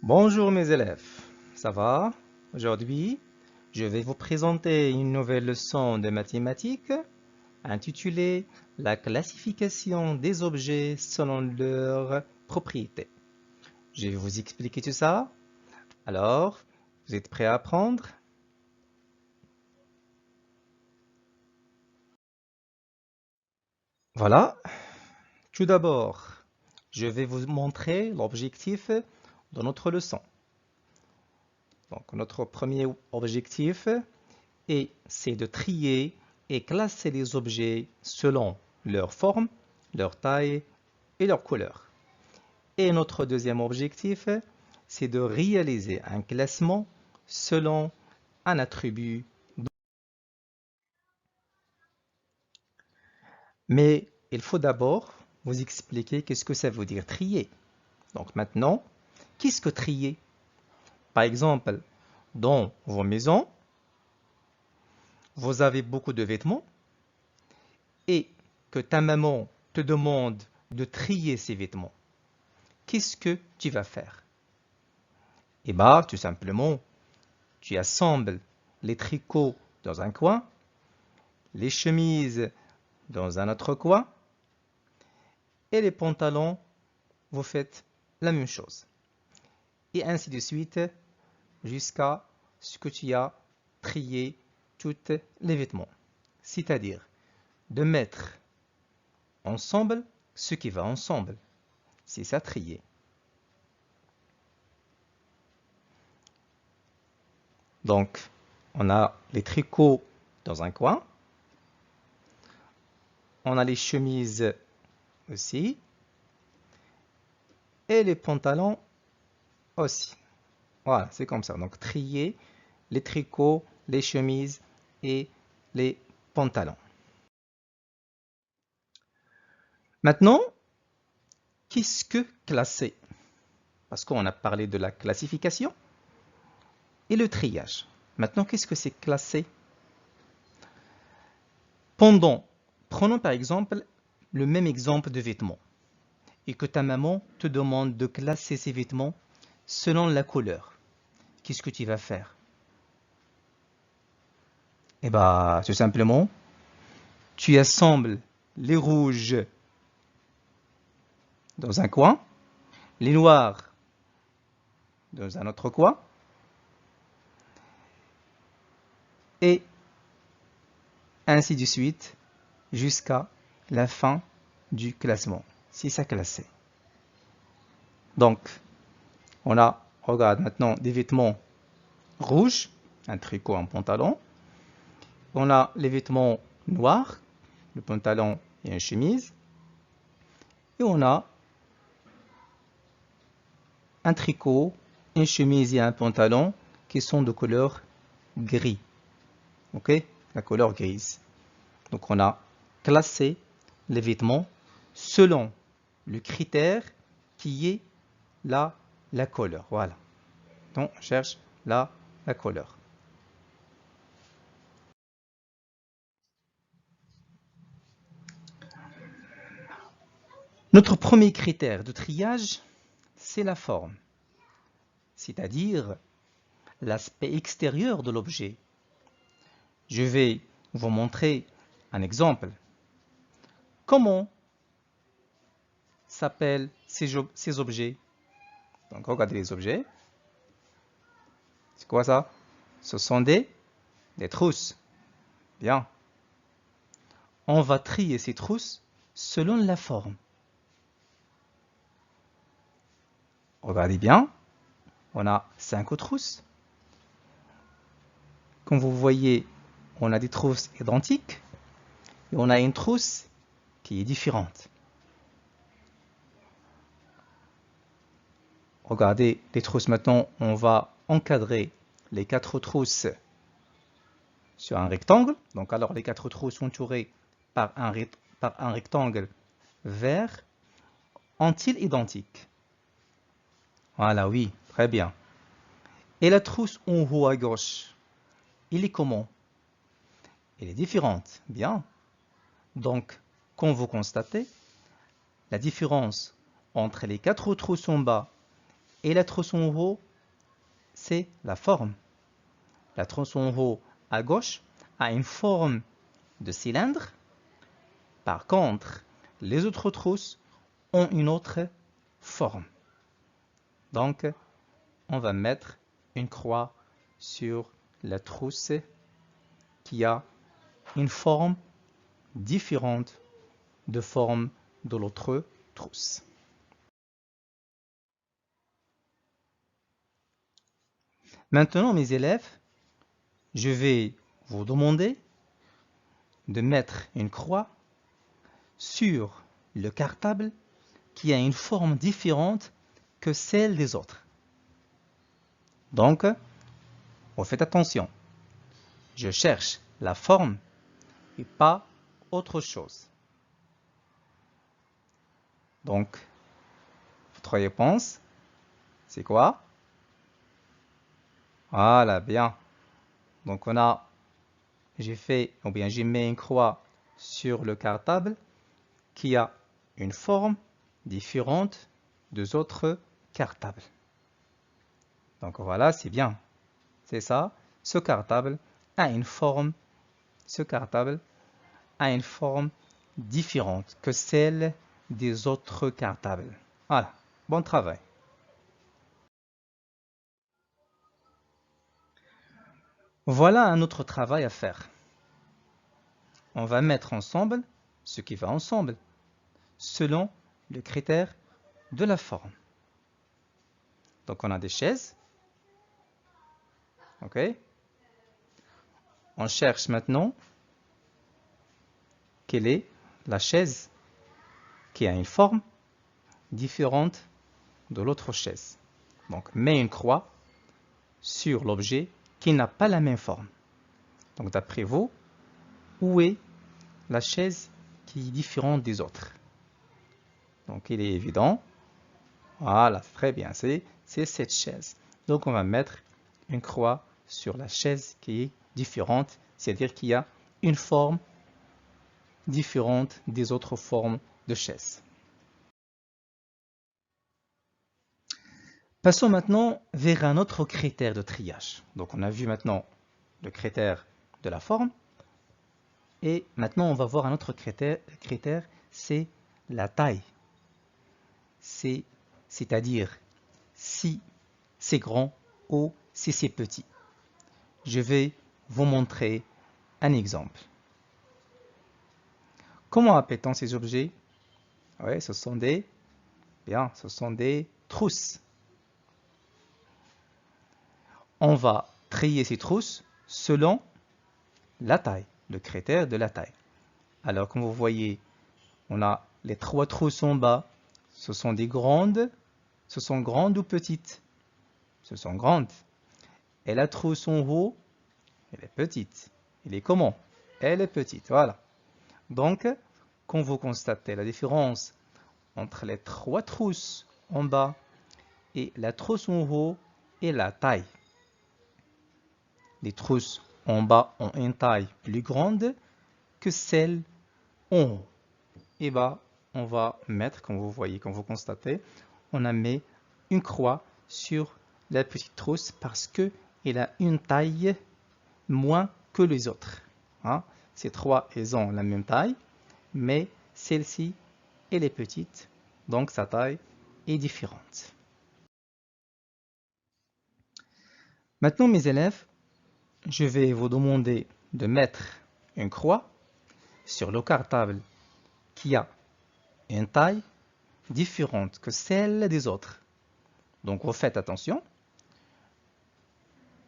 Bonjour mes élèves, ça va? Aujourd'hui, je vais vous présenter une nouvelle leçon de mathématiques intitulée La classification des objets selon leurs propriétés. Je vais vous expliquer tout ça. Alors, vous êtes prêts à apprendre? Voilà. Tout d'abord, je vais vous montrer l'objectif de notre leçon. Donc, notre premier objectif c'est de trier et classer les objets selon leur forme, leur taille et leur couleur. Et notre deuxième objectif, c'est de réaliser un classement selon un attribut. Mais il faut d'abord vous expliquer qu'est-ce que ça veut dire trier. Donc maintenant, qu'est-ce que trier? Par exemple, dans vos maisons, vous avez beaucoup de vêtements et que ta maman te demande de trier ces vêtements. Qu'est-ce que tu vas faire? Eh bien, tout simplement, tu assembles les tricots dans un coin, les chemises dans un autre coin, et les pantalons, vous faites la même chose. Et ainsi de suite, jusqu'à ce que tu as trié tous les vêtements. C'est-à-dire de mettre ensemble ce qui va ensemble. C'est ça, trier. Donc, on a les tricots dans un coin. On a les chemises aussi. Et les pantalons aussi. Voilà, c'est comme ça. Donc, trier les tricots, les chemises et les pantalons. Maintenant, qu'est-ce que classer? Parce qu'on a parlé de la classification et le triage. Maintenant, qu'est-ce que c'est classer? Prenons par exemple le même exemple de vêtements et que ta maman te demande de classer ces vêtements selon la couleur. Qu'est-ce que tu vas faire? Eh bien, tout simplement, tu assembles les rouges dans un coin, les noirs dans un autre coin, et ainsi de suite jusqu'à la fin du classement. C'est ça classé. Donc, regarde maintenant des vêtements rouges, un tricot, un pantalon. On a les vêtements noirs, le pantalon et une chemise. Et on a un tricot, une chemise et un pantalon qui sont de couleur gris. Ok? La couleur grise. Donc on a classé les vêtements selon le critère qui est la couleur. Voilà. Donc on cherche la couleur. Notre premier critère de triage, c'est la forme, c'est-à-dire l'aspect extérieur de l'objet. Je vais vous montrer un exemple. Comment s'appellent ces objets? Donc regardez les objets. C'est quoi ça? Ce sont des trousses. Bien. On va trier ces trousses selon la forme. Regardez bien. On a 5 trousses. Comme vous voyez, on a des trousses identiques et on a une trousse qui est différente. Regardez les trousses maintenant, on va encadrer les 4 trousses sur un rectangle. Donc alors les 4 trousses sont entourées par un rectangle vert. Ont-ils identiques? Voilà, oui, très bien. Et la trousse en haut à gauche, elle est comment? Elle est différente, bien. Donc, comme vous constatez, la différence entre les 4 trousses en bas Et la trousse en haut, c'est la forme. La trousse en haut à gauche a une forme de cylindre. Par contre, les autres trousses ont une autre forme. Donc, on va mettre une croix sur la trousse qui a une forme différente de forme de l'autre trousse. Maintenant, mes élèves, je vais vous demander de mettre une croix sur le cartable qui a une forme différente que celle des autres. Donc, vous faites attention. Je cherche la forme et pas autre chose. Donc, votre réponse, c'est quoi? Voilà, bien. Donc, j'ai mis une croix sur le cartable qui a une forme différente des autres cartables. Donc voilà, c'est bien. C'est ça. Ce cartable a une forme différente que celle des autres cartables. Voilà. Bon travail. Voilà un autre travail à faire. On va mettre ensemble ce qui va ensemble, selon le critère de la forme. Donc on a des chaises. OK? On cherche maintenant quelle est la chaise qui a une forme différente de l'autre chaise. Donc mets une croix sur l'objet qui n'a pas la même forme. Donc d'après vous, où est la chaise qui est différente des autres? Donc il est évident. Voilà, très bien, c'est cette chaise. Donc on va mettre une croix sur la chaise qui est différente, c'est-à-dire qu'il y a une forme différente des autres formes de chaises. Passons maintenant vers un autre critère de triage. Donc on a vu maintenant le critère de la forme. Et maintenant on va voir un autre critère, c'est la taille. C'est-à-dire si c'est grand ou si c'est petit. Je vais vous montrer un exemple. Comment appelle-t-on ces objets? Oui, ce sont des trousses. On va trier ces trousses selon la taille, le critère de la taille. Alors, comme vous voyez, on a les 3 trousses en bas. Ce sont grandes ou petites? Ce sont grandes. Et la trousse en haut, elle est petite. Elle est comment? Elle est petite, voilà. Donc, quand vous constatez la différence entre les 3 trousses en bas et la trousse en haut et la taille. Les trousses en bas ont une taille plus grande que celle en haut. Et bien, on va mettre, comme vous voyez, comme vous constatez, on a mis une croix sur la petite trousse parce qu'elle a une taille moins que les autres. Hein? Ces 3, elles ont la même taille, mais celle-ci, elle est petite, donc sa taille est différente. Maintenant, mes élèves, je vais vous demander de mettre une croix sur le cartable qui a une taille différente que celle des autres. Donc, vous faites attention.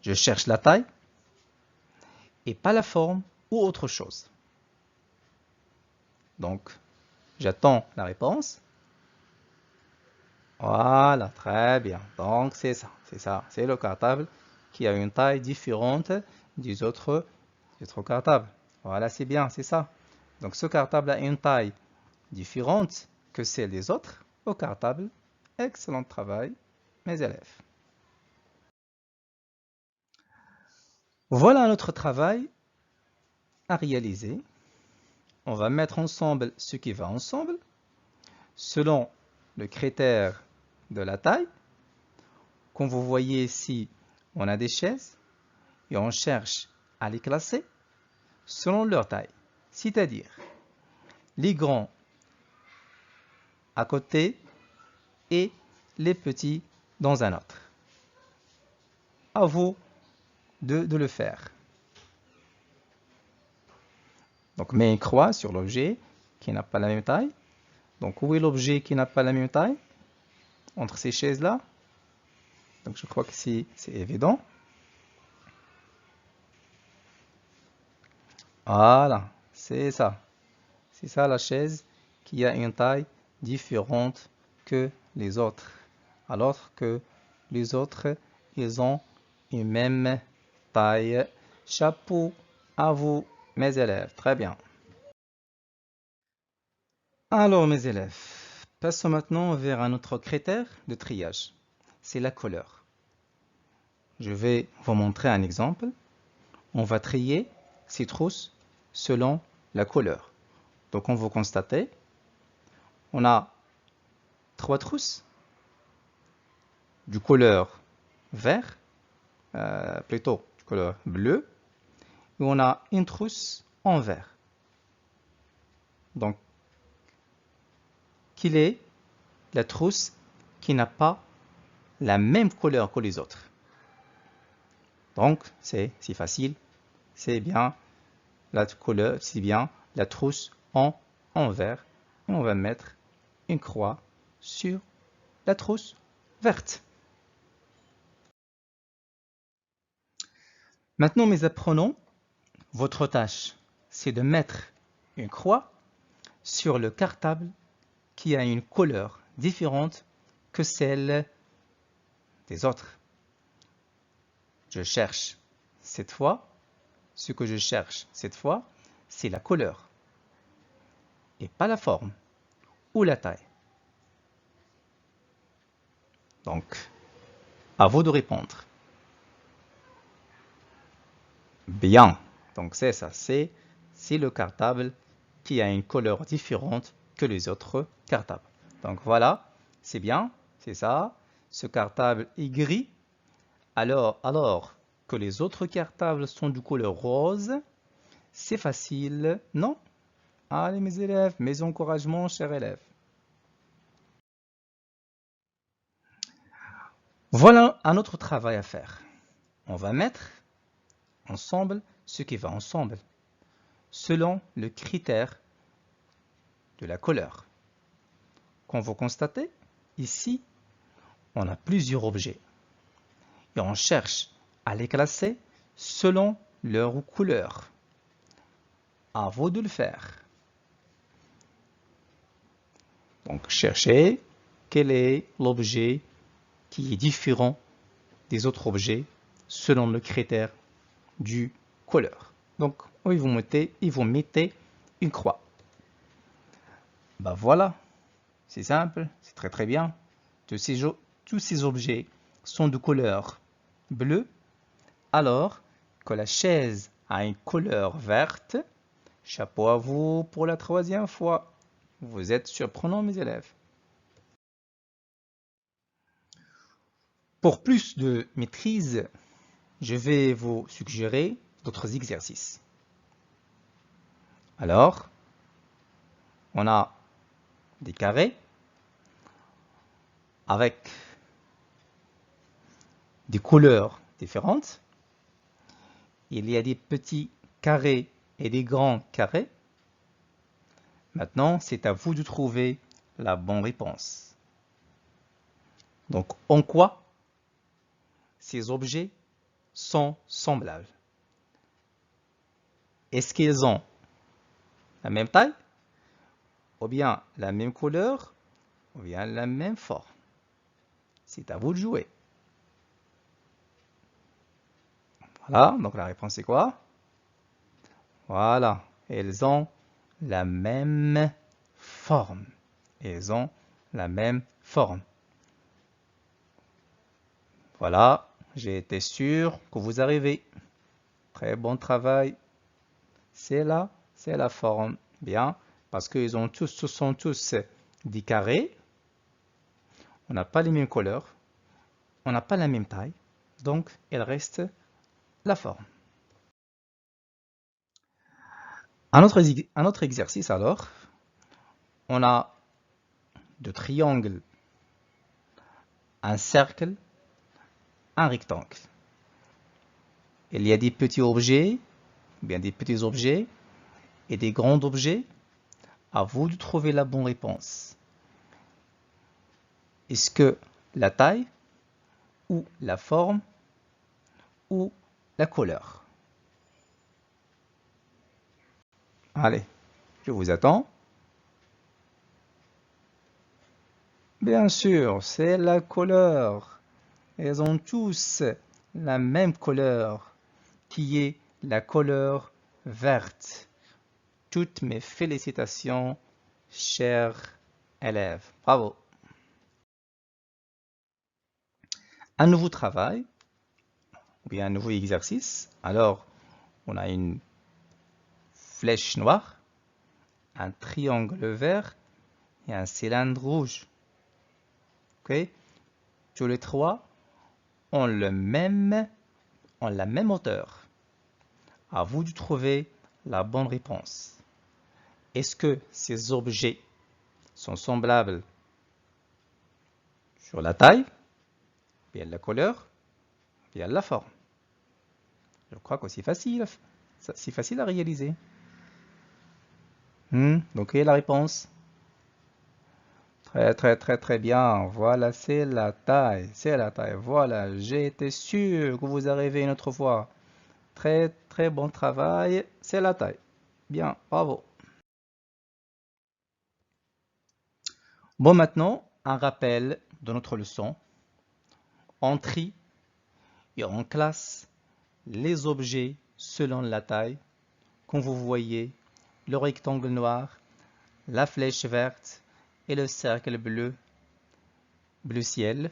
Je cherche la taille et pas la forme ou autre chose. Donc, j'attends la réponse. Voilà, très bien. Donc, c'est ça. C'est le cartable qui a une taille différente des autres cartables. Voilà, c'est bien, c'est ça. Donc, ce cartable a une taille différente que celle des autres au cartable. Excellent travail, mes élèves. Voilà notre travail à réaliser. On va mettre ensemble ce qui va ensemble selon le critère de la taille. Comme vous voyez ici, on a des chaises et on cherche à les classer selon leur taille. C'est-à-dire, les grands à côté et les petits dans un autre. À vous de le faire. Donc, mets une croix sur l'objet qui n'a pas la même taille. Donc, où est l'objet qui n'a pas la même taille? Entre ces chaises-là. Donc, je crois que c'est évident. Voilà, c'est ça. C'est ça la chaise qui a une taille différente que les autres. Alors que les autres, ils ont une même taille. Chapeau à vous, mes élèves. Très bien. Alors, mes élèves, passons maintenant vers un autre critère de triage. C'est la couleur. Je vais vous montrer un exemple. On va trier ces trousses selon la couleur. Donc, on va constater, on a 3 trousses du couleur vert, plutôt du couleur bleu, et on a une trousse en vert. Donc, quelle est la trousse qui n'a pas la même couleur que les autres? Donc, c'est facile, c'est bien la couleur, c'est bien la trousse en vert. Et on va mettre une croix sur la trousse verte. Maintenant, mes apprenants, votre tâche, c'est de mettre une croix sur le cartable qui a une couleur différente que celle des autres. Je cherche cette fois, ce que je cherche cette fois, c'est la couleur et pas la forme ou la taille. Donc, à vous de répondre. Bien, donc c'est ça, c'est le cartable qui a une couleur différente que les autres cartables. Donc voilà, c'est bien, c'est ça. Ce cartable est gris, alors que les autres cartables sont de couleur rose. C'est facile, non? Allez mes élèves, mes encouragements, chers élèves. Voilà un autre travail à faire. On va mettre ensemble ce qui va ensemble, selon le critère de la couleur. Comme vous constatez, ici, on a plusieurs objets. Et on cherche à les classer selon leur couleur. À vous de le faire. Donc, cherchez quel est l'objet qui est différent des autres objets selon le critère du couleur. Donc, vous mettez une croix. Ben voilà, c'est simple, c'est très bien. Tous ces objets sont de couleur bleue, alors que la chaise a une couleur verte. Chapeau à vous pour la 3e fois. Vous êtes surprenants, mes élèves. Pour plus de maîtrise, je vais vous suggérer d'autres exercices. Alors, on a des carrés avec des couleurs différentes. Il y a des petits carrés et des grands carrés. Maintenant, c'est à vous de trouver la bonne réponse. Donc, en quoi ces objets sont semblables? Est-ce qu'ils ont la même taille, ou bien la même couleur, ou bien la même forme? C'est à vous de jouer. Voilà, donc la réponse est quoi? Voilà, elles ont la même forme. Elles ont la même forme. Voilà, j'ai été sûr que vous arrivez. Très bon travail. C'est là, c'est la forme. Bien, parce qu'ils ont ce sont tous des carrés. On n'a pas les mêmes couleurs. on n'a pas la même taille, donc il reste la forme. Un autre exercice alors, on a deux triangles, un cercle, un rectangle. Il y a des petits objets, bien des petits objets et des grands objets. À vous de trouver la bonne réponse. Est-ce que la taille ou la forme ou la couleur? Allez, je vous attends. Bien sûr, c'est la couleur. Ils ont tous la même couleur, qui est la couleur verte. Toutes mes félicitations, chers élèves. Bravo. Un nouveau travail, ou bien un nouveau exercice. Alors, on a une flèche noire, un triangle vert et un cylindre rouge. Ok? Tous les trois ont la même hauteur. À vous de trouver la bonne réponse. Est-ce que ces objets sont semblables sur la taille, bien la couleur, bien la forme? Je crois que c'est facile à réaliser. Donc, quelle est la réponse? Très bien. Voilà, c'est la taille. C'est la taille. Voilà, j'ai été sûr que vous arrivez une autre fois. Très bon travail. C'est la taille. Bien, bravo. Bon, maintenant, un rappel de notre leçon. On trie et on classe les objets selon la taille. Comme vous voyez, le rectangle noir, la flèche verte et le cercle bleu ciel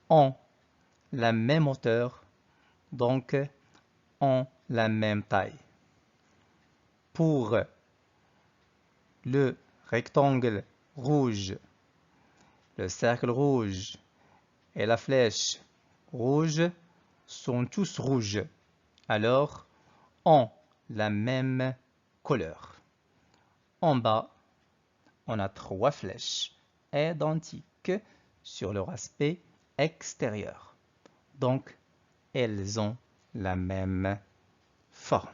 ont la même hauteur, donc ont la même taille. Pour le rectangle rouge, le cercle rouge et la flèche rouge sont tous rouges, alors ont la même couleur. En bas, on a trois flèches identiques sur leur aspect extérieur. Donc, elles ont la même forme.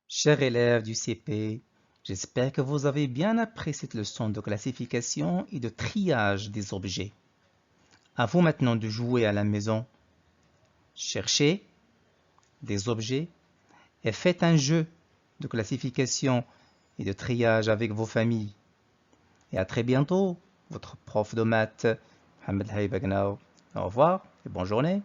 Chers élèves du CP, j'espère que vous avez bien appris cette leçon de classification et de triage des objets. À vous maintenant de jouer à la maison. Cherchez des objets et faites un jeu de classification et de triage avec vos familles. Et à très bientôt, votre prof de maths, Mohamed Haïbagnaou. Au revoir et bonne journée.